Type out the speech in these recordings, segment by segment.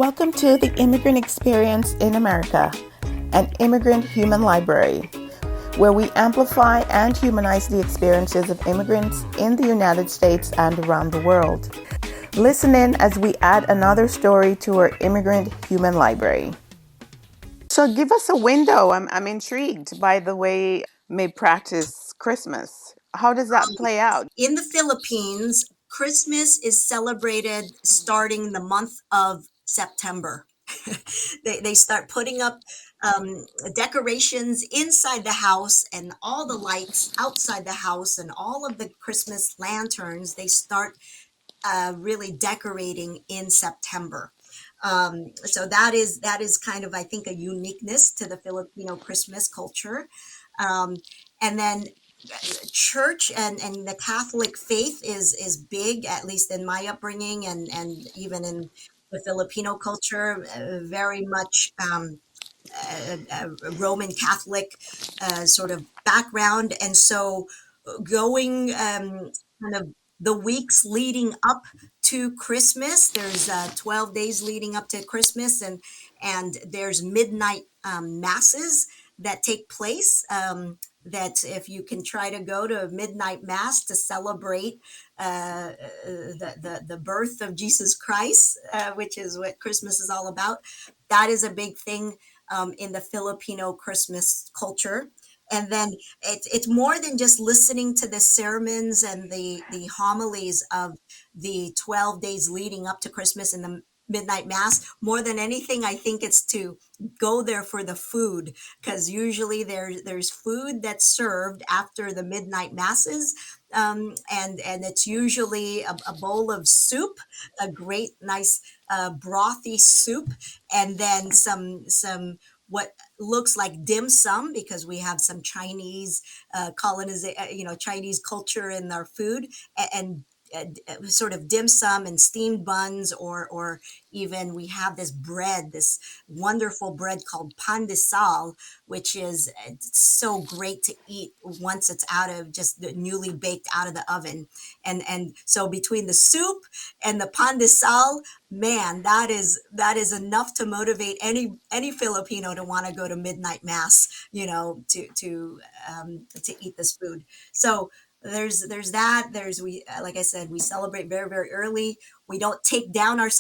Welcome to the Immigrant Experience in America, an immigrant human library, where we amplify and humanize the experiences of immigrants in the United States and around the world. Listen in as we add another story to our immigrant human library. So give us a window. I'm intrigued by the way may practice Christmas. How does that play out? In the Philippines, Christmas is celebrated starting the month of September. They start putting up decorations inside the house and all the lights outside the house and all of the Christmas lanterns. They start really decorating in September. So that is kind of, I think, a uniqueness to the Filipino Christmas culture. Um, and then church and the Catholic faith is big, at least in my upbringing, and even in the Filipino culture, very much a Roman Catholic sort of background, and so going kind of the weeks leading up to Christmas. There's 12 days leading up to Christmas, and there's midnight masses that take place. That if you can try to go to a midnight mass to celebrate the birth of Jesus Christ, which is what Christmas is all about, that is a big thing in the Filipino Christmas culture. And then it's more than just listening to the sermons and the homilies of the 12 days leading up to Christmas and the midnight mass. More than anything, I think it's to go there for the food, because usually there's food that's served after the midnight masses, and it's usually a bowl of soup, a great nice brothy soup, and then some what looks like dim sum, because we have some Chinese Chinese culture in our food, and sort of dim sum and steamed buns, or even we have this wonderful bread called pan de sal, which is it's so great to eat once it's out of just the newly baked out of the oven. And so between the soup and the pan de sal, man, that is enough to motivate any Filipino to want to go to midnight mass, to eat this food. So there's that. There's we like I said, we celebrate very, very early. We don't take down our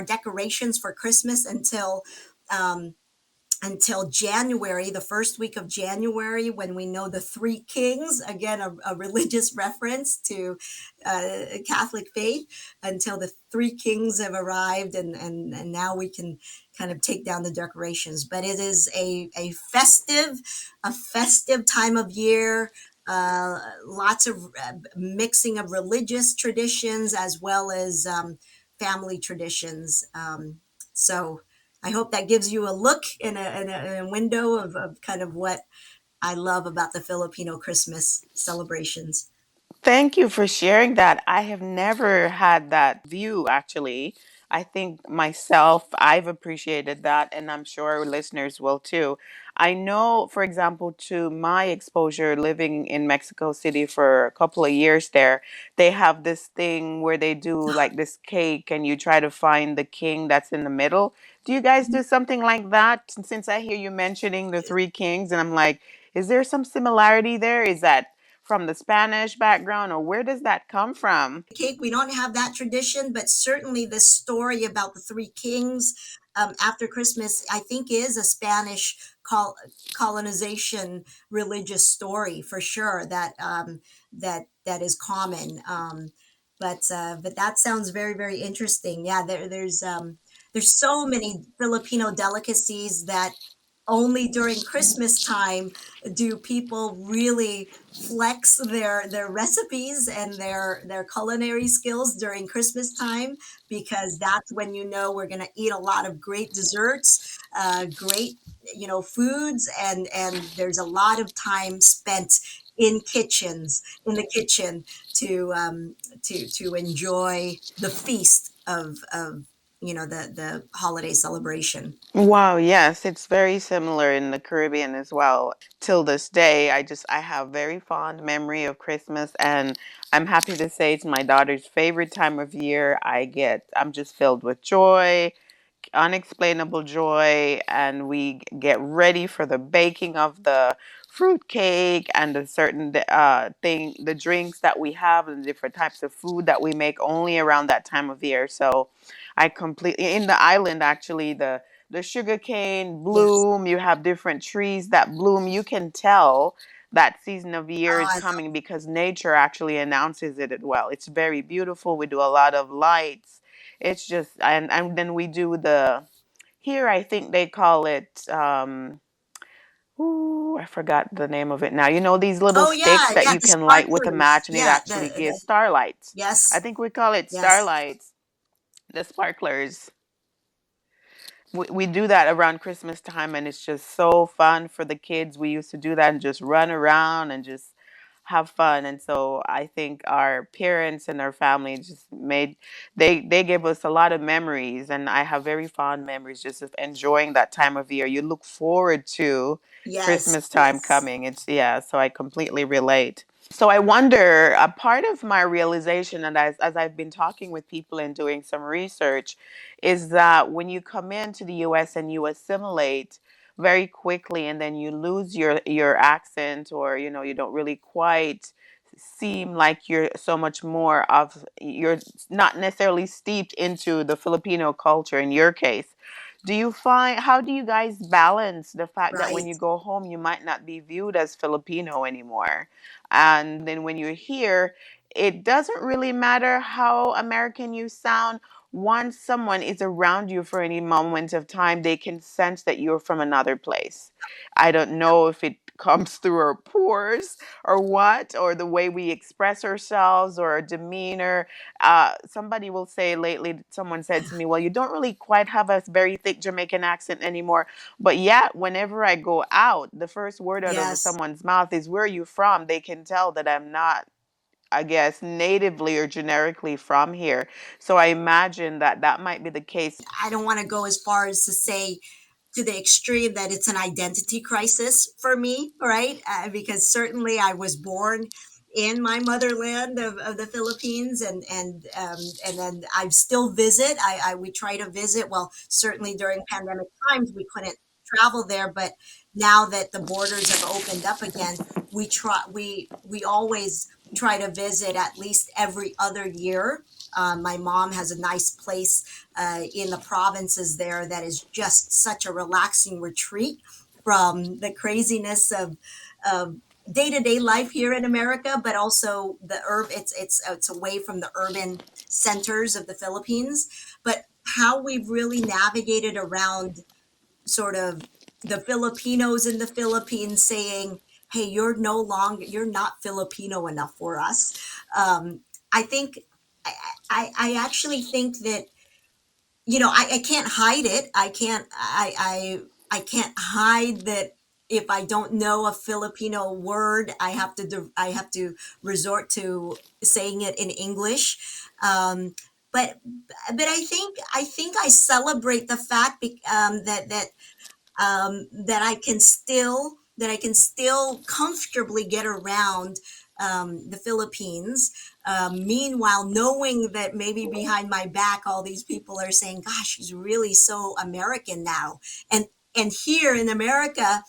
decorations for Christmas um, until January, the first week of January, when we know the Three Kings, again, a religious reference to Catholic faith, until the Three Kings have arrived, and now we can kind of take down the decorations. But it is a festive time of year. Lots of mixing of religious traditions as well as family traditions. So I hope that gives you a look in a window of kind of what I love about the Filipino Christmas celebrations. Thank you for sharing that. I have never had that view, actually. I think myself, I've appreciated that, and I'm sure our listeners will too. I know, for example, to my exposure living in Mexico City for a couple of years there, they have this thing where they do like this cake and you try to find the king that's in the middle. Do you guys do something like that? Since I hear you mentioning the three kings, and I'm like, is there some similarity there? Is that from the Spanish background, or where does that come from? Cake, we don't have that tradition, but certainly this story about the Three Kings after Christmas, I think, is a Spanish colonization religious story for sure. That is common. But that sounds very, very interesting. Yeah, there's so many Filipino delicacies that only during Christmas time do people really flex their recipes and their culinary skills during Christmas time, because that's when we're going to eat a lot of great desserts, great foods, and there's a lot of time spent in the kitchen to enjoy the feast of the holiday celebration. Wow, yes, it's very similar in the Caribbean as well. Till this day, I have very fond memory of Christmas, and I'm happy to say it's my daughter's favorite time of year. I'm just filled with joy, unexplainable joy, and we get ready for the baking of the fruit cake and the certain thing, the drinks that we have, and the different types of food that we make only around that time of year. So I completely, in the island actually, the sugar cane Yes. bloom. You have different trees that bloom. You can tell that season of year Oh, is I coming because nature actually announces it as well. It's very beautiful. We do a lot of lights. It's just, and then we do the, here I think they call it, ooh, I forgot the name of it now. You know, these little oh sticks yeah, that yeah, you the can light with a sparklers. match and it Yeah, actually gives the starlights. I yes, think we call it yes. starlights, the sparklers. We do that around Christmas time, and it's just so fun for the kids. We used to do that and just run around and just have fun. And so I think our parents and our family just made, they gave us a lot of memories, and I have very fond memories just of enjoying that time of year. You look forward to Yes, Christmas time yes. coming. It's, yeah, so I completely relate. So I wonder, a part of my realization, and as I've been talking with people and doing some research, is that when you come into the US and you assimilate very quickly, and then you lose your accent, or you know, you don't really quite seem like you're so much more of, you're not necessarily steeped into the Filipino culture in your case. Do you find, how do you guys balance the fact that when Right. you go home you might not be viewed as Filipino anymore, and then when you're here it doesn't really matter how American you sound? Once someone is around you for any moment of time, they can sense that you're from another place. I don't know if it comes through our pores or what, or the way we express ourselves or our demeanor. Somebody will say lately, someone said to me, well, you don't really quite have a very thick Jamaican accent anymore. But yet, whenever I go out, the first word out of Yes. someone's mouth is, where are you from? They can tell that I'm not, I guess, natively or generically from here. So I imagine that that might be the case. I don't want to go as far as to say to the extreme that it's an identity crisis for me, right? Because certainly I was born in my motherland of the Philippines, and then I still visit. I we try to visit. Well, certainly during pandemic times we couldn't travel there, but now that the borders have opened up again, we always try to visit at least every other year. My mom has a nice place in the provinces there that is just such a relaxing retreat from the craziness of day-to-day life here in America, but also the it's away from the urban centers of the Philippines. But how we've really navigated around sort of the Filipinos in the Philippines saying, "Hey, you're not Filipino enough for us." Um, I think I actually think that I can't hide it. I can't hide that if I don't know a Filipino word, I have to resort to saying it in English. Um, but I think I celebrate the fact that I can still comfortably get around the Philippines. Meanwhile, knowing that maybe behind my back, all these people are saying, "Gosh, she's really so American now," and and here in America,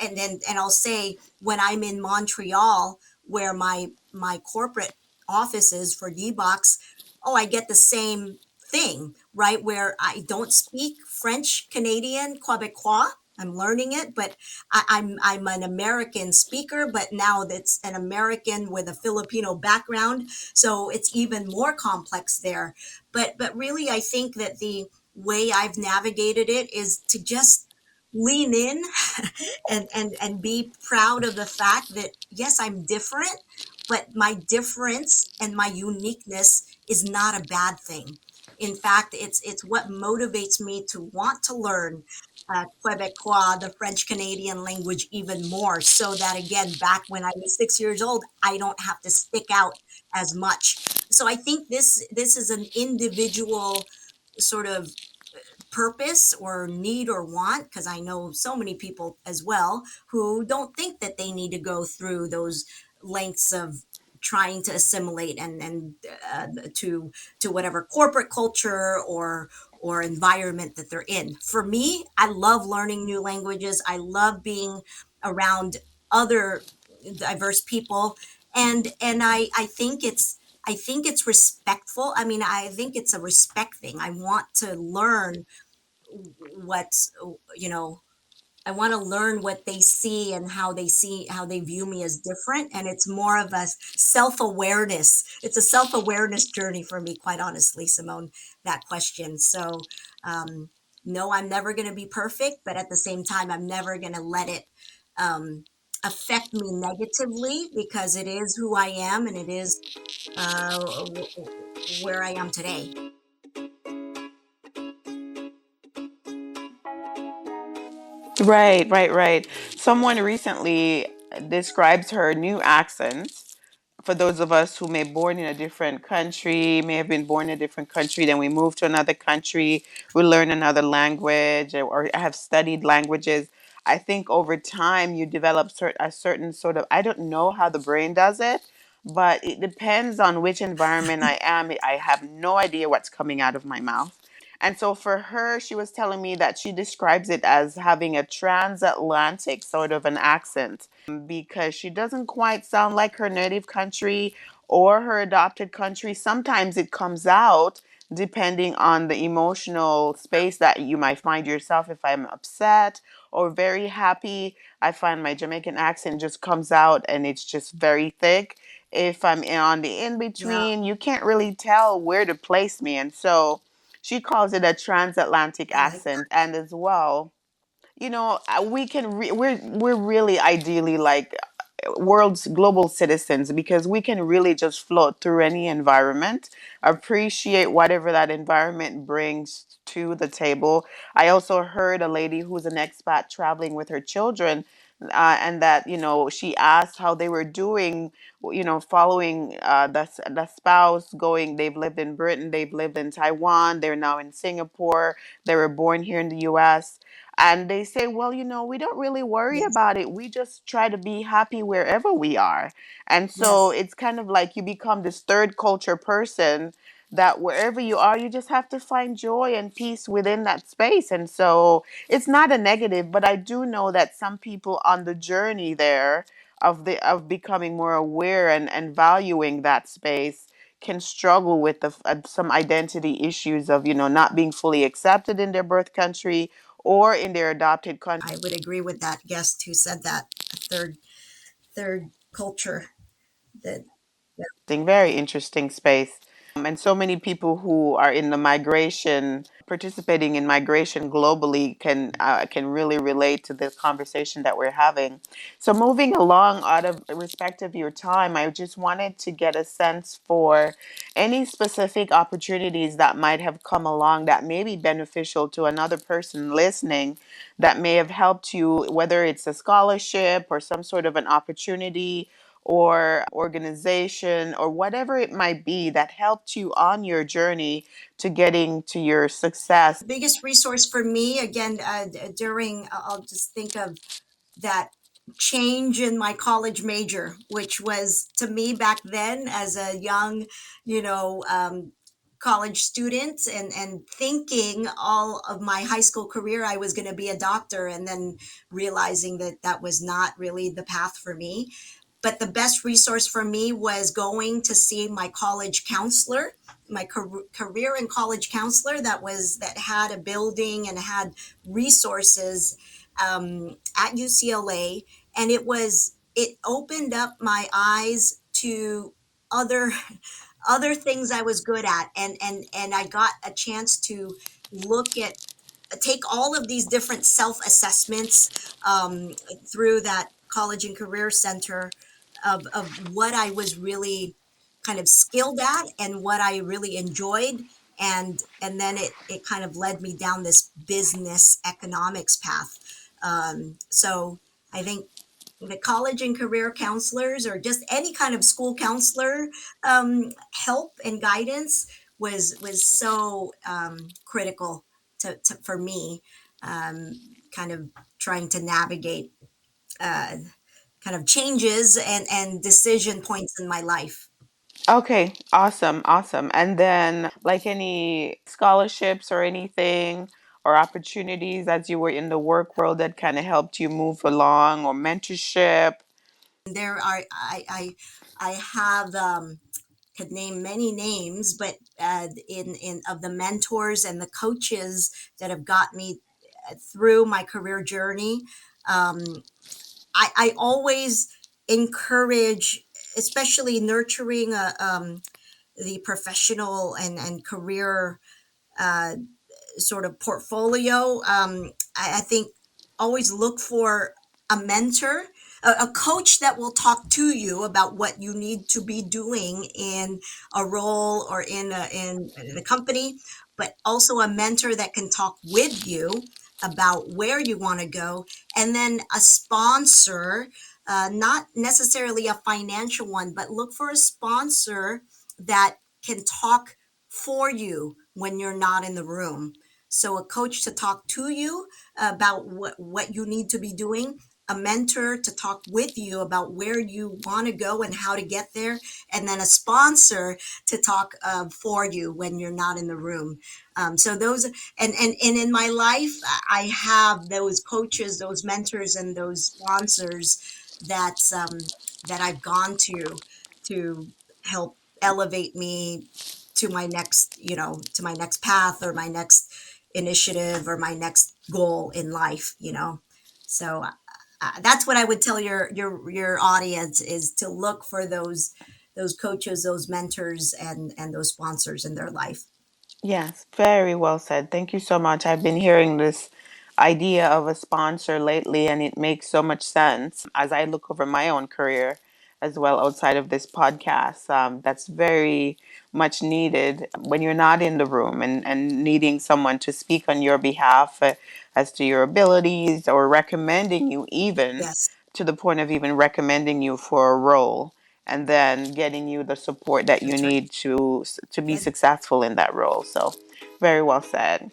and I'll say when I'm in Montreal, where my corporate office is for DBox, oh, I get the same thing, right? Where I don't speak French Canadian Quebecois. I'm learning it, but I'm an American speaker, but now that's an American with a Filipino background, so it's even more complex there. But really, I think that the way I've navigated it is to just lean in and be proud of the fact that yes, I'm different, but my difference and my uniqueness is not a bad thing. In fact, it's what motivates me to want to learn Quebecois, the French Canadian language, even more, so that again, back when I was 6 years old, I don't have to stick out as much. So I think this is an individual sort of purpose or need or want, because I know so many people as well who don't think that they need to go through those lengths of trying to assimilate and to whatever corporate culture or environment that they're in. For me, I love learning new languages. I love being around other diverse people, and I think it's respectful. I mean, I think it's a respect thing. I want to learn what's you know I want to learn what they see and how they view me as different. And it's more of a self awareness. It's a self awareness journey for me, quite honestly, Simone, that question. So, um, no, I'm never going to be perfect, but at the same time, I'm never going to let it um, affect me negatively, because it is who I am, and it is where I am today. Right, right, right. Someone recently describes her new accents. For those of us who may born in a different country, may have been born in a different country, then we move to another country, we learn another language, or have studied languages. I think over time you develop a certain sort of, I don't know how the brain does it, but it depends on which environment I am. I have no idea what's coming out of my mouth. And so for her, she was telling me that she describes it as having a transatlantic sort of an accent, because she doesn't quite sound like her native country or her adopted country. Sometimes it comes out depending on the emotional space that you might find yourself. If I'm upset or very happy, I find my Jamaican accent just comes out and it's just very thick. If I'm on the in Yeah, between, you can't really tell where to place me. And so she calls it a transatlantic I like that. accent. And as well, we can we're really ideally like world's global citizens, because we can really just float through any environment, appreciate whatever that environment brings to the table. I also heard a lady who's an expat traveling with her children, and that she asked how they were doing, following the spouse going. They've lived in Britain, they've lived in Taiwan, they're now in Singapore, they were born here in the US. And they say, well, we don't really worry Yes, about it. We just try to be happy wherever we are. And so yes. it's kind of like you become this third culture person, that wherever you are, you just have to find joy and peace within that space. And so it's not a negative, but I do know that some people on the journey there of becoming more aware and valuing that space can struggle with some identity issues of not being fully accepted in their birth country or in their adopted country. I would agree with that guest who said that, a third culture that, yeah, Very interesting space. And so many people who are in the migration, participating in migration globally, can really relate to this conversation that we're having. So moving along, out of respect of your time, I just wanted to get a sense for any specific opportunities that might have come along that may be beneficial to another person listening, that may have helped you, whether it's a scholarship or some sort of an opportunity or organization or whatever it might be, that helped you on your journey to getting to your success. biggest resource for me, again, during, I'll just think of that change in my college major, which was to me back then as a young, you know, college student, and thinking all of my high school career I was going to be a doctor, and then realizing that that was not really the path for me. But the best resource for me was going to see my college counselor, my career and college counselor, that had a building and had resources at UCLA. And it opened up my eyes to other other things I was good at, and I got a chance to look at take all of these different self assessments through that college and career center, of what I was really kind of skilled at and what I really enjoyed. And then it kind of led me down this business economics path. So I think the college and career counselors, or just any kind of school counselor, help and guidance was so critical for me, kind of trying to navigate uh, kind of changes and decision points in my life. Okay, awesome, awesome. And then, like any scholarships or anything or opportunities as you were in the work world that kind of helped you move along or mentorship? There are I have could name many names, but in of the mentors and the coaches that have got me through my career journey. Um, I always encourage, especially nurturing the professional and career uh, sort of portfolio. I think always look for a mentor, a coach that will talk to you about what you need to be doing in a role or in a company, but also a mentor that can talk with you about where you want to go, and then a sponsor, not necessarily a financial one, but look for a sponsor that can talk for you when you're not in the room. So a coach to talk to you about what you need to be doing, a mentor to talk with you about where you want to go and how to get there, and then a sponsor to talk for you when you're not in the room. So those, and in my life, I have those coaches, those mentors, and those sponsors that that I've gone to help elevate me to my next, to my next path or my next initiative or my next goal in life. So that's what I would tell your audience, is to look for those coaches, those mentors, and those sponsors in their life. Yes, very well said. Thank you so much. I've been hearing this idea of a sponsor lately, and it makes so much sense as I look over my own career as well outside of this podcast. That's very much needed when you're not in the room and needing someone to speak on your behalf as to your abilities or recommending you, even Yes, to the point of even recommending you for a role and then getting you the support that you that's right. need to be Good. successful in that role. So, very well said.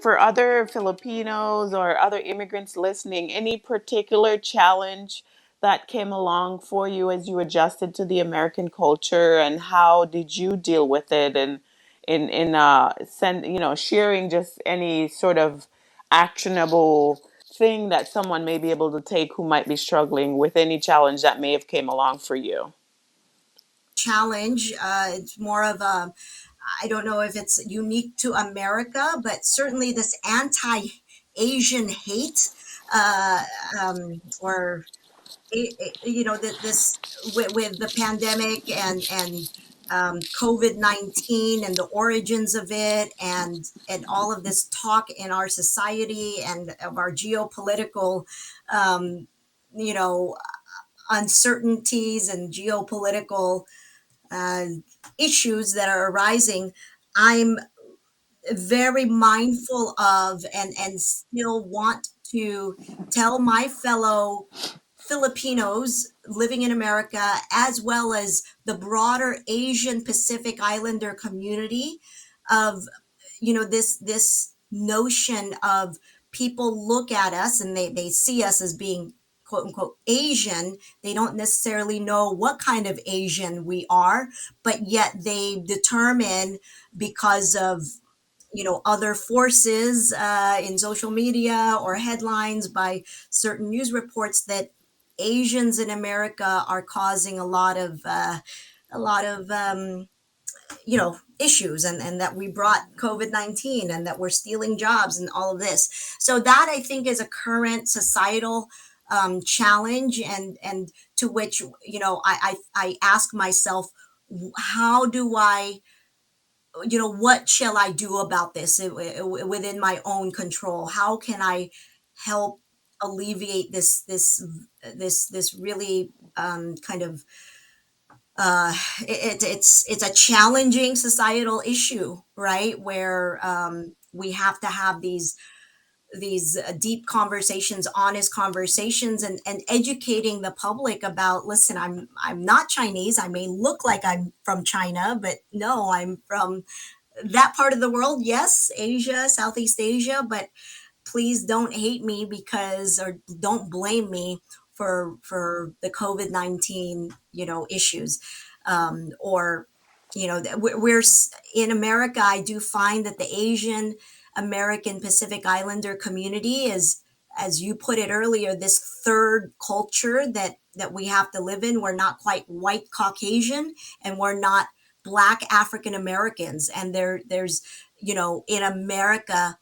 For other Filipinos or other immigrants listening, any particular challenge that came along for you as you adjusted to the American culture, and how did you deal with it? And sharing just any sort of actionable thing that someone may be able to take who might be struggling with any challenge that may have came along for you. Challenge. It's more of a, I don't know if it's unique to America, but certainly this anti-Asian hate, uh, or this, with the pandemic and COVID-19 and the origins of it, and all of this talk in our society and of our geopolitical, um, you know, uncertainties and geopolitical uh, issues that are arising. I'm very mindful of, and still want to tell my fellow Filipinos living in America, as well as the broader Asian Pacific Islander community, of this notion of, people look at us and they see us as being quote unquote Asian. They don't necessarily know what kind of Asian we are, but yet they determine, because of other forces in social media or headlines by certain news reports, that Asians in America are causing a lot of issues, and that we brought COVID-19, and that we're stealing jobs and all of this. So that, I think, is a current societal challenge, and to which I ask myself, how do I, what shall I do about this within my own control? How can I help alleviate this really kind of it's a challenging societal issue, right? Where we have to have these deep conversations, honest conversations, and educating the public about, listen, I'm not Chinese. I may look like I'm from China, but no, I'm from that part of the world, yes, Asia, Southeast Asia, but please don't hate me because, or don't blame me for the COVID-19, issues, or we're in America. I do find that the Asian American Pacific Islander community is, as you put it earlier, this third culture that we have to live in. We're not quite white Caucasian, and we're not Black African Americans, and there's in America,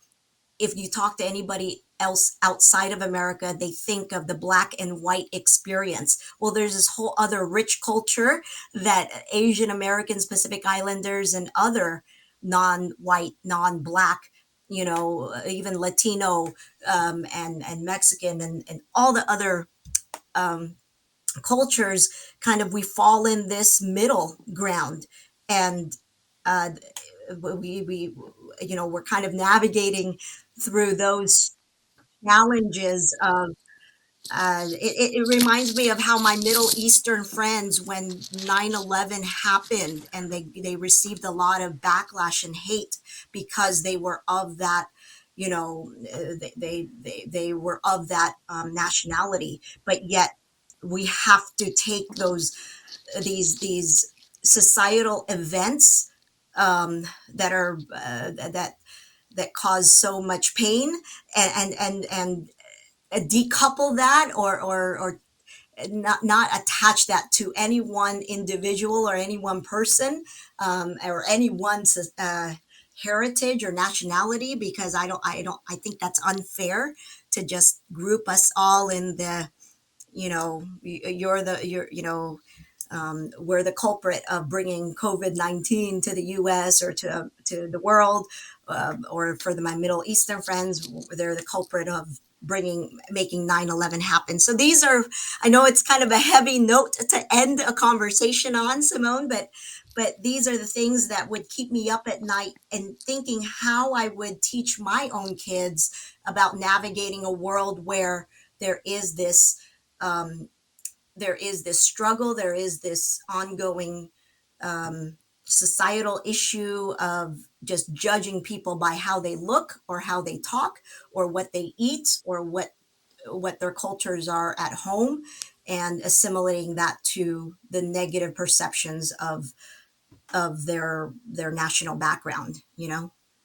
if you talk to anybody else outside of America, they think of the black and white experience. Well, there's this whole other rich culture that Asian Americans, Pacific Islanders, and other non-white, non-black, even Latino, and Mexican, and all the other um, cultures, kind of, we fall in this middle ground. And uh, we we're kind of navigating through those challenges of, it reminds me of how my Middle Eastern friends, when 9/11 happened, and they received a lot of backlash and hate because they were of that, they were of that nationality, but yet we have to take these societal events, that are that cause so much pain, and decouple that, or not attach that to any one individual or any one person, or any one heritage or nationality, because I think that's unfair to just group us all in the, we're the culprit of bringing COVID-19 to the U.S. or to the world, or for my Middle Eastern friends, they're the culprit of making 9/11 happen. So these are, I know it's kind of a heavy note to end a conversation on, Simone, but these are the things that would keep me up at night, and thinking how I would teach my own kids about navigating a world where there is this um, there is this struggle, there is this ongoing societal issue of just judging people by how they look or how they talk or what they eat or what their cultures are at home, and assimilating that to the negative perceptions of their national background.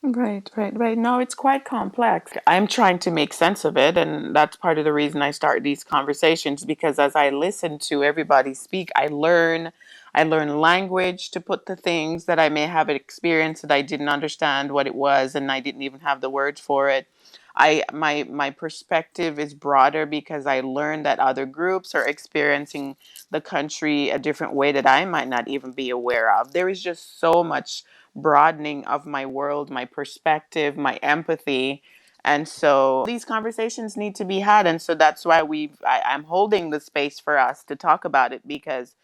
Right, right, right. No, it's quite complex. I'm trying to make sense of it, and that's part of the reason I start these conversations, because as I listen to everybody speak, I learn language to put the things that I may have experienced that I didn't understand what it was and I didn't even have the words for it. My perspective is broader because I learned that other groups are experiencing the country a different way that I might not even be aware of. There is just so much broadening of my world, my perspective, my empathy. And so these conversations need to be had. And so that's why I'm holding the space for us to talk about it, because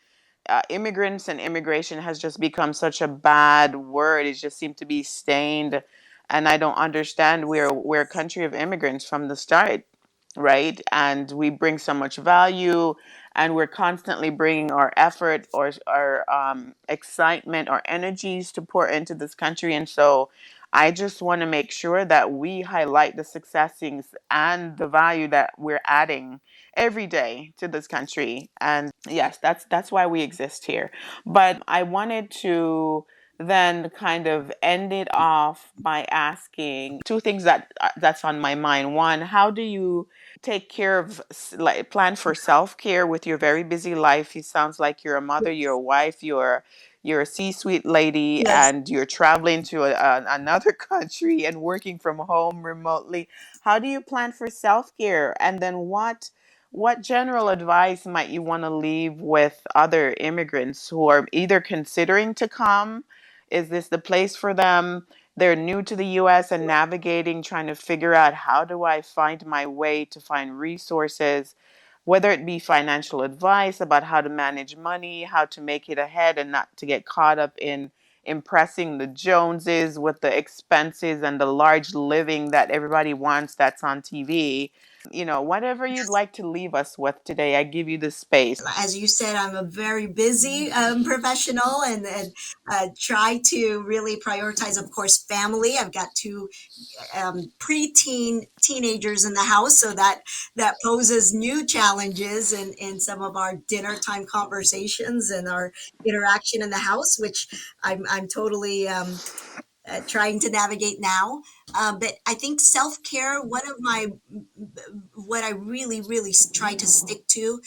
immigrants and immigration has just become such a bad word. It just seemed to be stained, and I don't understand. We're a country of immigrants from the start, right? And we bring so much value, and we're constantly bringing our effort or our excitement or energies to pour into this country. And so I just want to make sure that we highlight the successes and the value that we're adding every day to this country. And yes, that's why we exist here. But I wanted to then kind of end it off by asking two things that's on my mind. One, how do you take care of, like, plan for self-care with your very busy life? It sounds like you're a mother, you're a wife, you're a C-suite lady, Yes. and you're traveling to another country and working from home remotely. How do you plan for self-care? And then what general advice might you want to leave with other immigrants who are either considering to come? Is this the place for them? They're new to the US and navigating, trying to figure out, how do I find my way to find resources, whether it be financial advice about how to manage money, how to make it ahead and not to get caught up in impressing the Joneses with the expenses and the large living that everybody wants that's on TV. whatever you'd like to leave us with today, I give you the space. As you said, I'm a very busy professional, and try to really prioritize, of course, family. I've got two preteen teenagers in the house, so that poses new challenges in some of our dinner time conversations and our interaction in the house, which I'm totally trying to navigate now. But I think self care, one of my, what I really, really try to stick to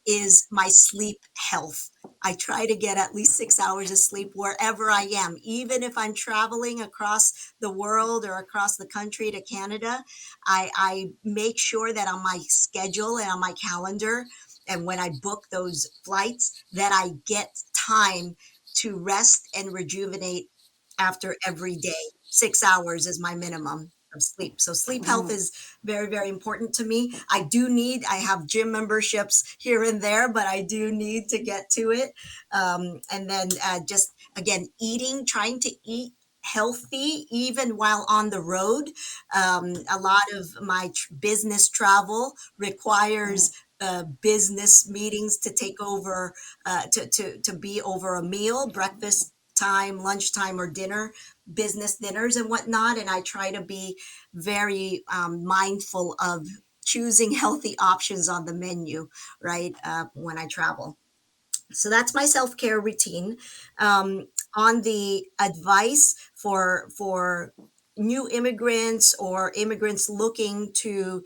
is my sleep health. I try to get at least 6 hours of sleep wherever I am, even if I'm traveling across the world or across the country to Canada. I make sure that on my schedule and on my calendar, and when I book those flights, that I get time to rest and rejuvenate after every day. 6 hours is my minimum of sleep. So sleep health is very, very important to me. I have gym memberships here and there, but I do need to get to it. And then just again, trying to eat healthy even while on the road. A lot of my business travel requires business meetings to take over, to be over a meal, breakfast time, lunchtime, or dinner, business dinners and whatnot. And I try to be very mindful of choosing healthy options on the menu, right, when I travel. So that's my self-care routine. um, on the advice for new immigrants or immigrants looking to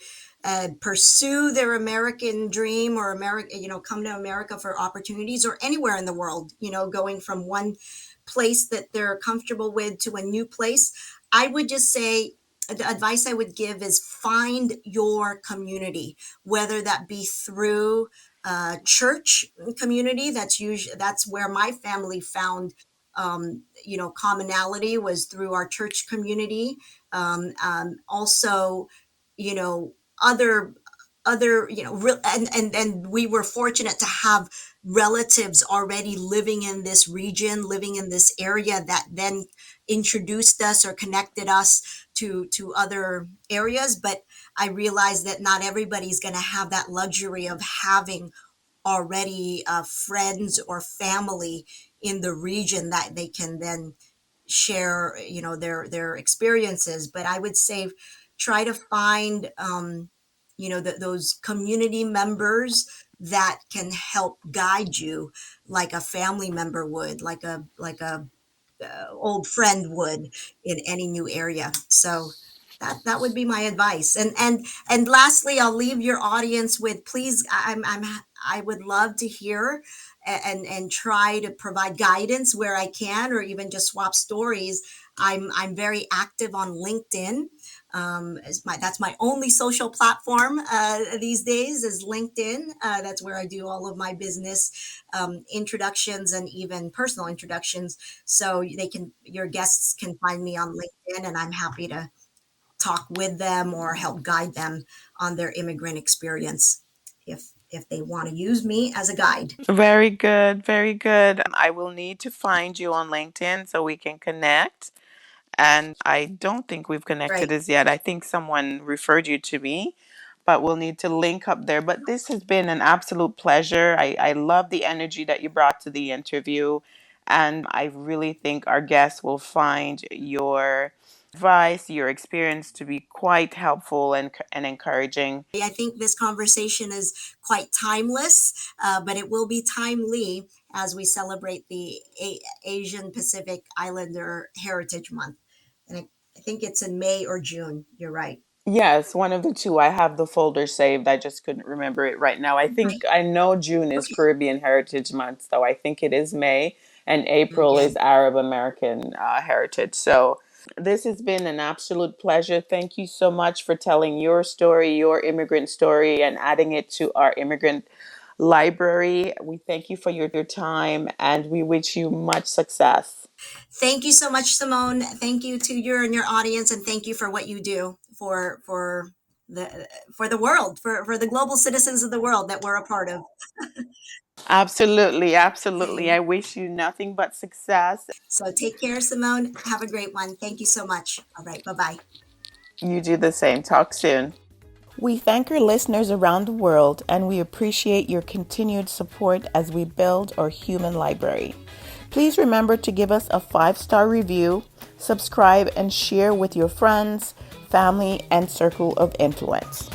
pursue their American dream, or America, come to America for opportunities, or anywhere in the world, going from one place that they're comfortable with to a new place, I would just say the advice I would give is find your community, whether that be through church community. That's where my family found commonality, was through our church community. Also, you know other and we were fortunate to have relatives already living in this region, living in this area, that then introduced us or connected us to other areas. But I realized that not everybody's going to have that luxury of having already friends or family in the region that they can then share, their experiences. But I would say try to find those community members that can help guide you, like a family member would, like a old friend would, in any new area. So that would be my advice. And lastly, I'll leave your audience with, please, I would love to hear and try to provide guidance where I can, or even just swap stories. I'm very active on LinkedIn. That's my only social platform these days, is LinkedIn. That's where I do all of my business introductions and even personal introductions. So your guests can find me on LinkedIn, and I'm happy to talk with them or help guide them on their immigrant experience, if they want to use me as a guide. Very good, very good. I will need to find you on LinkedIn so we can connect. And I don't think we've connected Right. as yet. I think someone referred you to me, but we'll need to link up there. But this has been an absolute pleasure. I love the energy that you brought to the interview. And I really think our guests will find your advice, your experience to be quite helpful and encouraging. I think this conversation is quite timeless, but it will be timely as we celebrate the Asian Pacific Islander Heritage Month. And I think it's in May or June. You're right. Yes, one of the two. I have the folder saved. I just couldn't remember it right now. Right. I know June is Okay. Caribbean Heritage Month, so I think it is May, and April Okay. is Arab American Heritage. So this has been an absolute pleasure. Thank you so much for telling your story, your immigrant story, and adding it to our immigrant library. We thank you for your time, and we wish you much success. Thank you so much, Simone. Thank you to you and your audience, and thank you for what you do for the world, for the global citizens of the world that we're a part of. Absolutely, absolutely. Okay. I wish you nothing but success. So take care, Simone. Have a great one. Thank you so much. All right. Bye bye. You do the same. Talk soon. We thank our listeners around the world and we appreciate your continued support as we build our human library. Please remember to give us a 5-star review, subscribe, and share with your friends, family, and circle of influence.